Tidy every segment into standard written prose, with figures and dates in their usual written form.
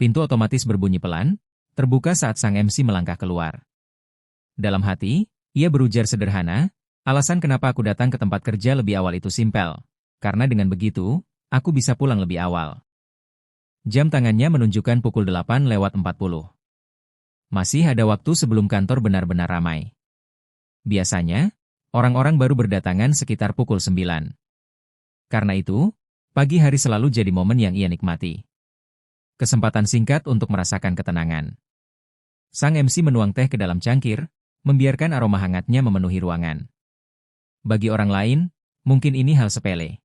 Pintu otomatis berbunyi pelan, terbuka saat sang MC melangkah keluar. Dalam hati, ia berujar sederhana, alasan kenapa aku datang ke tempat kerja lebih awal itu simpel. Karena dengan begitu, aku bisa pulang lebih awal. Jam tangannya menunjukkan pukul 8:40. Masih ada waktu sebelum kantor benar-benar ramai. Biasanya, orang-orang baru berdatangan sekitar pukul 9. Karena itu, pagi hari selalu jadi momen yang ia nikmati. Kesempatan singkat untuk merasakan ketenangan. Sang MC menuang teh ke dalam cangkir, membiarkan aroma hangatnya memenuhi ruangan. Bagi orang lain, mungkin ini hal sepele.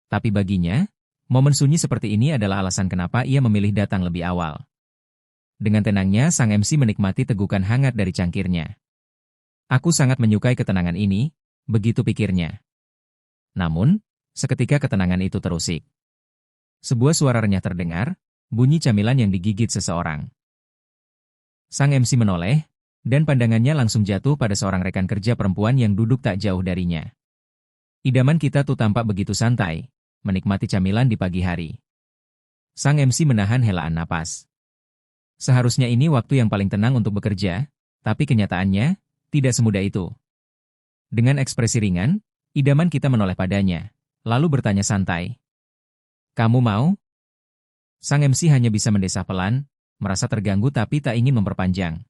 Tapi baginya, momen sunyi seperti ini adalah alasan kenapa ia memilih datang lebih awal. Dengan tenangnya sang MC menikmati tegukan hangat dari cangkirnya. Aku sangat menyukai ketenangan ini, begitu pikirnya. Namun, seketika ketenangan itu terusik. Sebuah suara renyah terdengar, bunyi camilan yang digigit seseorang. Sang MC menoleh, dan pandangannya langsung jatuh pada seorang rekan kerja perempuan yang duduk tak jauh darinya. Idaman kita tuh tampak begitu santai, menikmati camilan di pagi hari. Sang MC menahan helaan napas. Seharusnya ini waktu yang paling tenang untuk bekerja, tapi kenyataannya, tidak semudah itu. Dengan ekspresi ringan, idaman kita menoleh padanya, lalu bertanya santai. Kamu mau? Sang MC hanya bisa mendesah pelan, merasa terganggu tapi tak ingin memperpanjang.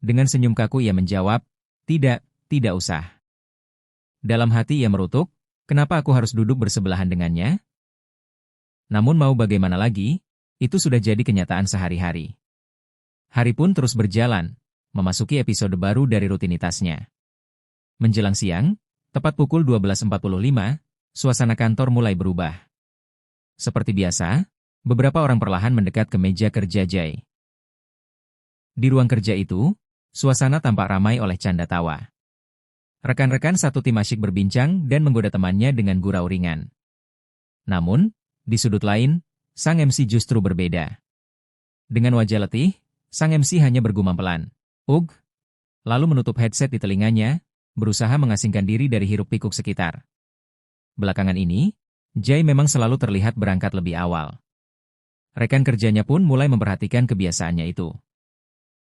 Dengan senyum kaku ia menjawab, tidak usah. Dalam hati ia merutuk, kenapa aku harus duduk bersebelahan dengannya? Namun mau bagaimana lagi, itu sudah jadi kenyataan sehari-hari. Hari pun terus berjalan, memasuki episode baru dari rutinitasnya. Menjelang siang, tepat pukul 12:45, suasana kantor mulai berubah. Seperti biasa, beberapa orang perlahan mendekat ke meja kerja Jay. Di ruang kerja itu, suasana tampak ramai oleh canda tawa. Rekan-rekan satu tim asyik berbincang dan menggoda temannya dengan gurau ringan. Namun, di sudut lain, sang MC justru berbeda. Dengan wajah letih, sang MC hanya bergumam pelan, "Ugh," lalu menutup headset di telinganya, berusaha mengasingkan diri dari hiruk-pikuk sekitar. Belakangan ini, Jay memang selalu terlihat berangkat lebih awal. Rekan kerjanya pun mulai memperhatikan kebiasaannya itu.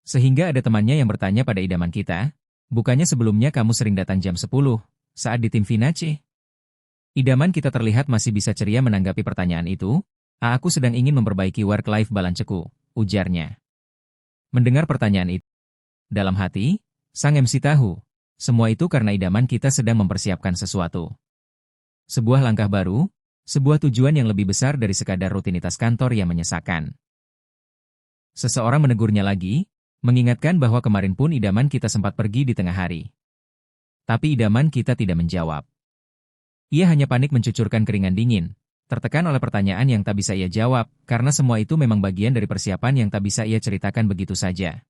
Sehingga ada temannya yang bertanya pada idaman kita, bukannya sebelumnya kamu sering datang jam 10, saat di tim Finace? Idaman kita terlihat masih bisa ceria menanggapi pertanyaan itu, aku sedang ingin memperbaiki work-life balance-ku, ujarnya. Mendengar pertanyaan itu, dalam hati, sang MC tahu, semua itu karena idaman kita sedang mempersiapkan sesuatu. Sebuah langkah baru, sebuah tujuan yang lebih besar dari sekadar rutinitas kantor yang menyesakan. Seseorang menegurnya lagi, mengingatkan bahwa kemarin pun idaman kita sempat pergi di tengah hari. Tapi idaman kita tidak menjawab. Ia hanya panik mencucurkan keringan dingin, tertekan oleh pertanyaan yang tak bisa ia jawab, karena semua itu memang bagian dari persiapan yang tak bisa ia ceritakan begitu saja.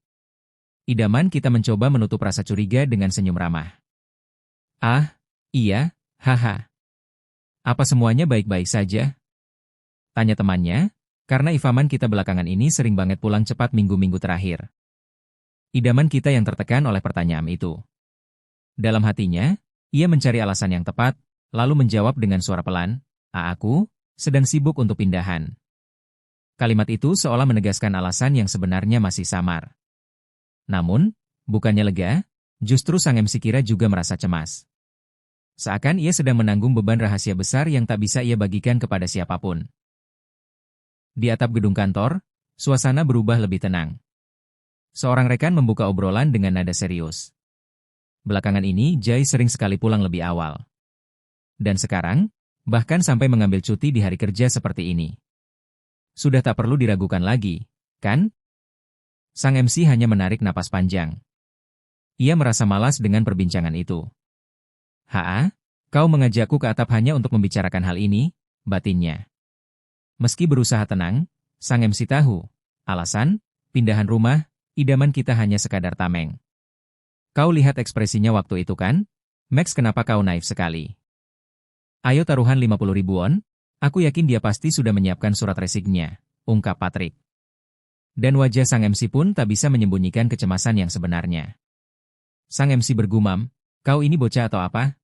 Idaman kita mencoba menutup rasa curiga dengan senyum ramah. Ah, iya, haha. Apa semuanya baik-baik saja? Tanya temannya, karena ifaman kita belakangan ini sering banget pulang cepat minggu-minggu terakhir. Idaman kita yang tertekan oleh pertanyaan itu. Dalam hatinya, ia mencari alasan yang tepat, lalu menjawab dengan suara pelan, aku sedang sibuk untuk pindahan. Kalimat itu seolah menegaskan alasan yang sebenarnya masih samar. Namun, bukannya lega, justru sang MC kira juga merasa cemas. Seakan ia sedang menanggung beban rahasia besar yang tak bisa ia bagikan kepada siapapun. Di atap gedung kantor, suasana berubah lebih tenang. Seorang rekan membuka obrolan dengan nada serius. Belakangan ini, Jay sering sekali pulang lebih awal. Dan sekarang, bahkan sampai mengambil cuti di hari kerja seperti ini. Sudah tak perlu diragukan lagi, kan? Sang MC hanya menarik napas panjang. Ia merasa malas dengan perbincangan itu. Kau mengajakku ke atap hanya untuk membicarakan hal ini, batinnya. Meski berusaha tenang, sang MC tahu, alasan, pindahan rumah, idaman kita hanya sekadar tameng. Kau lihat ekspresinya waktu itu kan? Max, kenapa kau naif sekali? Ayo taruhan 50.000 won, aku yakin dia pasti sudah menyiapkan surat resignya, ungkap Patrick. Dan wajah sang MC pun tak bisa menyembunyikan kecemasan yang sebenarnya. Sang MC bergumam, kau ini bocah atau apa?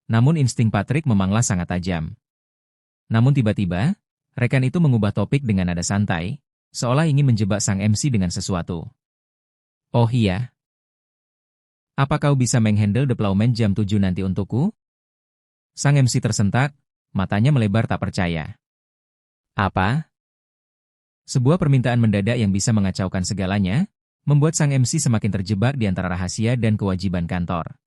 Namun insting Patrick memanglah sangat tajam. Namun tiba-tiba, Rekan itu mengubah topik dengan nada santai, seolah ingin menjebak sang MC dengan sesuatu. Oh iya. Apa kau bisa menghandle deployment jam 7 nanti untukku? Sang MC tersentak, matanya melebar tak percaya. Apa? Sebuah permintaan mendadak yang bisa mengacaukan segalanya, membuat sang MC semakin terjebak di antara rahasia dan kewajiban kantor.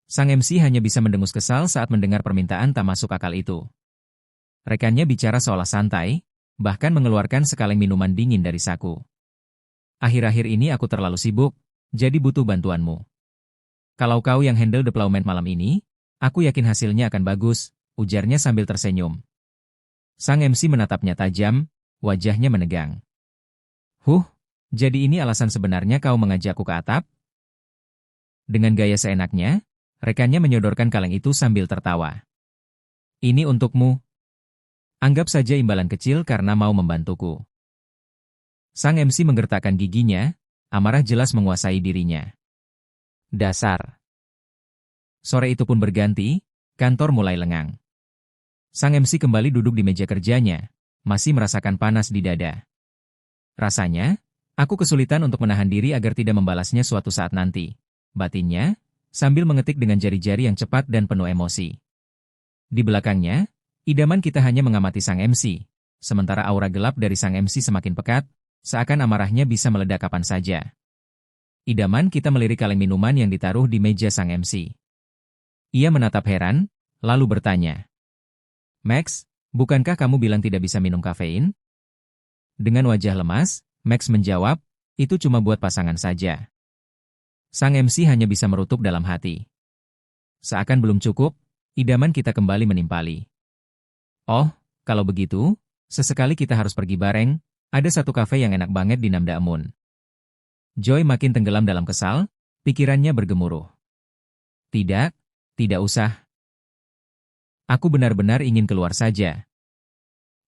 Sang MC hanya bisa mendengus kesal saat mendengar permintaan tak masuk akal itu. Rekannya bicara seolah santai, bahkan mengeluarkan sekaleng minuman dingin dari saku. Akhir-akhir ini aku terlalu sibuk, jadi butuh bantuanmu. Kalau kau yang handle deployment malam ini, aku yakin hasilnya akan bagus, ujarnya sambil tersenyum. Sang MC menatapnya tajam, wajahnya menegang. Jadi ini alasan sebenarnya kau mengajakku ke atap? Dengan gaya seenaknya, rekannya menyodorkan kaleng itu sambil tertawa. Ini untukmu. Anggap saja imbalan kecil karena mau membantuku. Sang MC menggertakkan giginya, amarah jelas menguasai dirinya. Dasar. Sore itu pun berganti, kantor mulai lengang. Sang MC kembali duduk di meja kerjanya, masih merasakan panas di dada. Rasanya, aku kesulitan untuk menahan diri agar tidak membalasnya suatu saat nanti. Batinnya, sambil mengetik dengan jari-jari yang cepat dan penuh emosi. Di belakangnya, idaman kita hanya mengamati sang MC, sementara aura gelap dari sang MC semakin pekat, seakan amarahnya bisa meledak kapan saja. Idaman kita melirik kaleng minuman yang ditaruh di meja sang MC. Ia menatap heran, lalu bertanya. Max, bukankah kamu bilang tidak bisa minum kafein? Dengan wajah lemas, Max menjawab, itu cuma buat pasangan saja. Sang MC hanya bisa merutuk dalam hati. Seakan belum cukup, idaman kita kembali menimpali. Oh, kalau begitu, sesekali kita harus pergi bareng, ada satu kafe yang enak banget di Namda Amun. Joy makin tenggelam dalam kesal, pikirannya bergemuruh. Tidak usah. Aku benar-benar ingin keluar saja.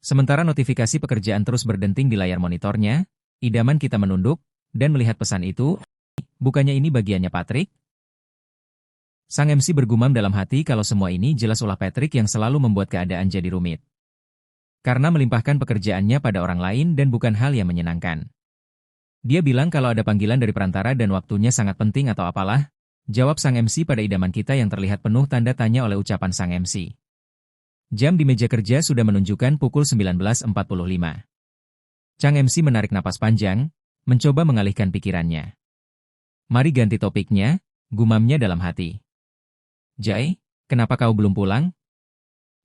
Sementara notifikasi pekerjaan terus berdenting di layar monitornya, idaman kita menunduk, dan melihat pesan itu, bukannya ini bagiannya Patrick? Sang MC bergumam dalam hati kalau semua ini jelas ulah Patrick yang selalu membuat keadaan jadi rumit. Karena melimpahkan pekerjaannya pada orang lain dan bukan hal yang menyenangkan. Dia bilang kalau ada panggilan dari perantara dan waktunya sangat penting atau apalah, jawab sang MC pada idaman kita yang terlihat penuh tanda tanya oleh ucapan sang MC. Jam di meja kerja sudah menunjukkan pukul 19.45. Sang MC menarik napas panjang, mencoba mengalihkan pikirannya. Mari ganti topiknya, gumamnya dalam hati. Jai, kenapa kau belum pulang?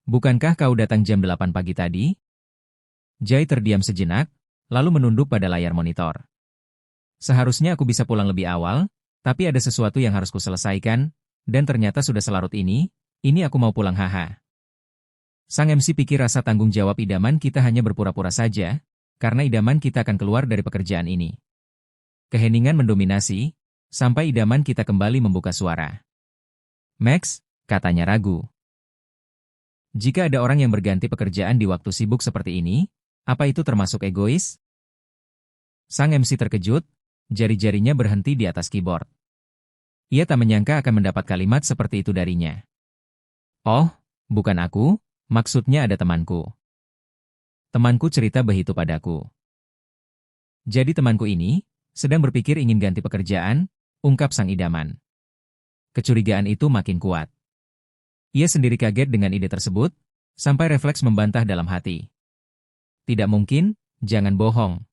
Bukankah kau datang jam 8 pagi tadi? Jai terdiam sejenak, lalu menunduk pada layar monitor. Seharusnya aku bisa pulang lebih awal, tapi ada sesuatu yang harus kuselesaikan, dan ternyata sudah selarut ini aku mau pulang haha. Sang MC pikir rasa tanggung jawab idaman kita hanya berpura-pura saja, karena idaman kita akan keluar dari pekerjaan ini. Keheningan mendominasi, sampai idaman kita kembali membuka suara. Max, katanya ragu. Jika ada orang yang berganti pekerjaan di waktu sibuk seperti ini, apa itu termasuk egois? Sang MC terkejut, jari-jarinya berhenti di atas keyboard. Ia tak menyangka akan mendapat kalimat seperti itu darinya. Oh, bukan aku, maksudnya ada temanku. Temanku cerita begitu padaku. Jadi temanku ini sedang berpikir ingin ganti pekerjaan, ungkap sang idaman. Kecurigaan itu makin kuat. Ia sendiri kaget dengan ide tersebut, sampai refleks membantah dalam hati. Tidak mungkin, jangan bohong.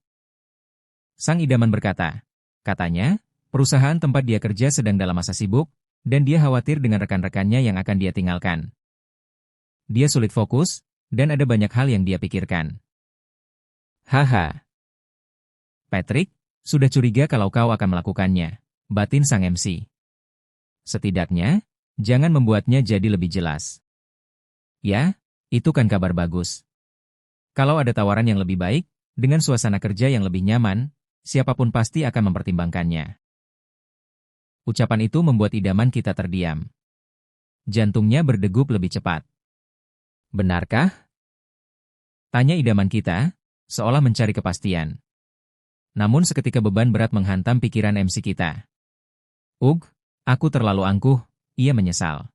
Sang idaman berkata, katanya, perusahaan tempat dia kerja sedang dalam masa sibuk, dan dia khawatir dengan rekan-rekannya yang akan dia tinggalkan. Dia sulit fokus, dan ada banyak hal yang dia pikirkan. Haha. Patrick, sudah curiga kalau kau akan melakukannya, batin sang MC. Setidaknya, jangan membuatnya jadi lebih jelas. Ya, itu kan kabar bagus. Kalau ada tawaran yang lebih baik, dengan suasana kerja yang lebih nyaman, siapapun pasti akan mempertimbangkannya. Ucapan itu membuat idaman kita terdiam. Jantungnya berdegup lebih cepat. Benarkah? Tanya idaman kita, seolah mencari kepastian. Namun seketika beban berat menghantam pikiran MC kita. Aku terlalu angkuh, ia menyesal.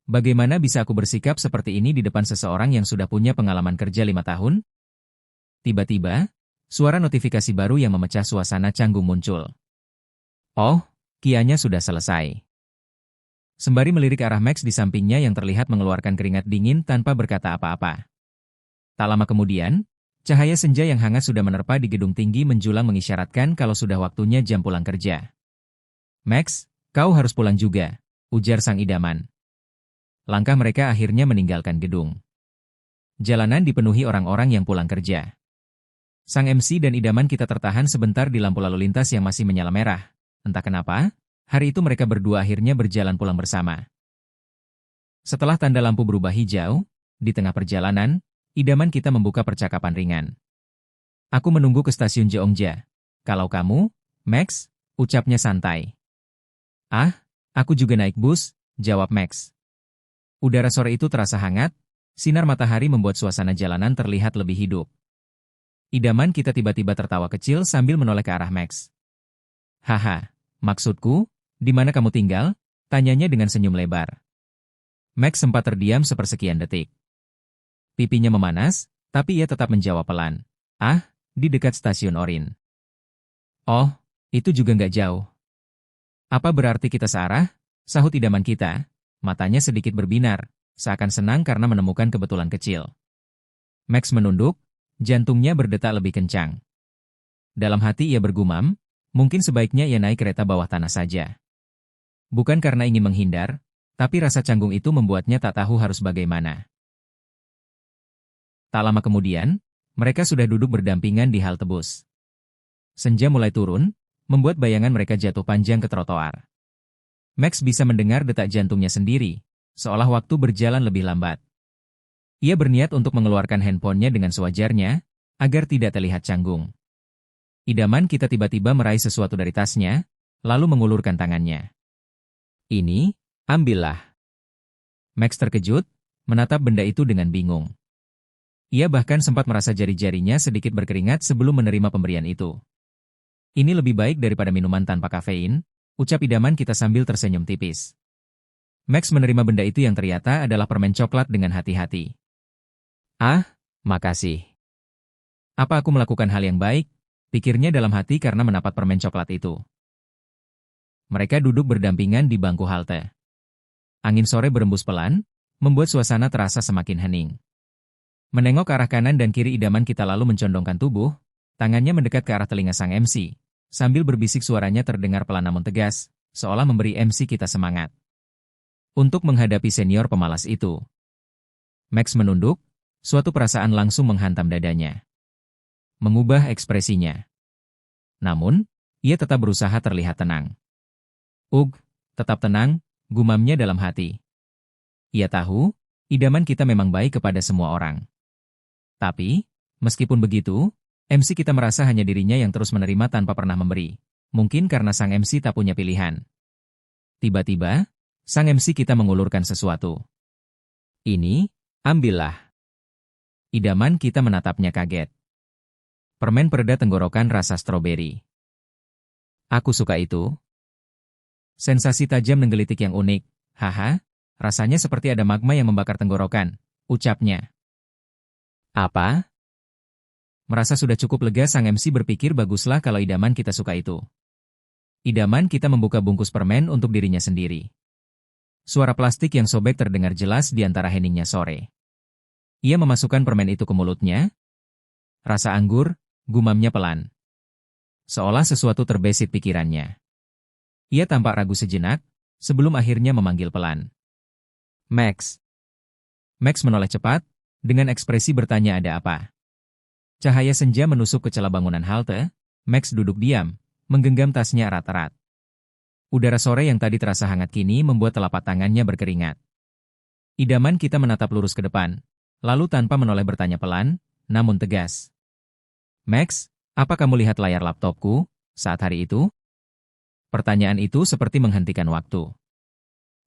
Bagaimana bisa aku bersikap seperti ini di depan seseorang yang sudah punya pengalaman kerja 5 tahun? Tiba-tiba, suara notifikasi baru yang memecah suasana canggung muncul. Oh, kianya sudah selesai. Sembari melirik arah Max di sampingnya yang terlihat mengeluarkan keringat dingin tanpa berkata apa-apa. Tak lama kemudian, cahaya senja yang hangat sudah menerpa di gedung tinggi menjulang mengisyaratkan kalau sudah waktunya jam pulang kerja. Max, kau harus pulang juga, ujar sang idaman. Langkah mereka akhirnya meninggalkan gedung. Jalanan dipenuhi orang-orang yang pulang kerja. Sang MC dan idaman kita tertahan sebentar di lampu lalu lintas yang masih menyala merah. Entah kenapa, hari itu mereka berdua akhirnya berjalan pulang bersama. Setelah tanda lampu berubah hijau, di tengah perjalanan, idaman kita membuka percakapan ringan. Aku menunggu ke stasiun Jeongja. Kalau kamu, Max, ucapnya santai. Ah, aku juga naik bus, jawab Max. Udara sore itu terasa hangat, sinar matahari membuat suasana jalanan terlihat lebih hidup. Idaman kita tiba-tiba tertawa kecil sambil menoleh ke arah Max. Haha, maksudku, di mana kamu tinggal? Tanyanya dengan senyum lebar. Max sempat terdiam sepersekian detik. Pipinya memanas, tapi ia tetap menjawab pelan. Ah, di dekat stasiun Orin. Oh, itu juga nggak jauh. Apa berarti kita searah? Sahut idaman kita. Matanya sedikit berbinar, seakan senang karena menemukan kebetulan kecil. Max menunduk, jantungnya berdetak lebih kencang. Dalam hati ia bergumam, mungkin sebaiknya ia naik kereta bawah tanah saja. Bukan karena ingin menghindar, tapi rasa canggung itu membuatnya tak tahu harus bagaimana. Tak lama kemudian, mereka sudah duduk berdampingan di halte bus. Senja mulai turun, membuat bayangan mereka jatuh panjang ke trotoar. Max bisa mendengar detak jantungnya sendiri, seolah waktu berjalan lebih lambat. Ia berniat untuk mengeluarkan handphonenya dengan sewajarnya, agar tidak terlihat canggung. Idaman kita tiba-tiba meraih sesuatu dari tasnya, lalu mengulurkan tangannya. Ini, ambillah. Max terkejut, menatap benda itu dengan bingung. Ia bahkan sempat merasa jari-jarinya sedikit berkeringat sebelum menerima pemberian itu. Ini lebih baik daripada minuman tanpa kafein, ucap idaman kita sambil tersenyum tipis. Max menerima benda itu yang ternyata adalah permen coklat dengan hati-hati. Ah, makasih. Apa aku melakukan hal yang baik? Pikirnya dalam hati karena mendapat permen coklat itu. Mereka duduk berdampingan di bangku halte. Angin sore berembus pelan, membuat suasana terasa semakin hening. Menengok ke arah kanan dan kiri idaman kita lalu mencondongkan tubuh, tangannya mendekat ke arah telinga sang MC. Sambil berbisik suaranya terdengar pelan namun tegas, seolah memberi MC kita semangat. Untuk menghadapi senior pemalas itu. Max menunduk, suatu perasaan langsung menghantam dadanya. Mengubah ekspresinya. Namun, ia tetap berusaha terlihat tenang. Tetap tenang, gumamnya dalam hati. Ia tahu, idaman kita memang baik kepada semua orang. Tapi, meskipun begitu, MC kita merasa hanya dirinya yang terus menerima tanpa pernah memberi. Mungkin karena sang MC tak punya pilihan. Tiba-tiba, sang MC kita mengulurkan sesuatu. Ini, ambillah. Idaman kita menatapnya kaget. Permen pereda tenggorokan rasa stroberi. Aku suka itu. Sensasi tajam menggelitik yang unik. Haha, rasanya seperti ada magma yang membakar tenggorokan, ucapnya. Apa? Merasa sudah cukup lega sang MC berpikir baguslah kalau idaman kita suka itu. Idaman kita membuka bungkus permen untuk dirinya sendiri. Suara plastik yang sobek terdengar jelas di antara heningnya sore. Ia memasukkan permen itu ke mulutnya. Rasa anggur, gumamnya pelan. Seolah sesuatu terbesit pikirannya. Ia tampak ragu sejenak, sebelum akhirnya memanggil pelan. Max. Max menoleh cepat, dengan ekspresi bertanya ada apa. Cahaya senja menusuk ke celah bangunan halte, Max duduk diam, menggenggam tasnya erat-erat. Udara sore yang tadi terasa hangat kini membuat telapak tangannya berkeringat. Idaman kita menatap lurus ke depan, lalu tanpa menoleh bertanya pelan, namun tegas. Max, apa kamu lihat layar laptopku saat hari itu? Pertanyaan itu seperti menghentikan waktu.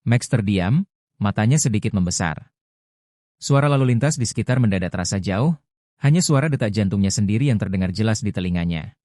Max terdiam, matanya sedikit membesar. Suara lalu lintas di sekitar mendadak terasa jauh, hanya suara detak jantungnya sendiri yang terdengar jelas di telinganya.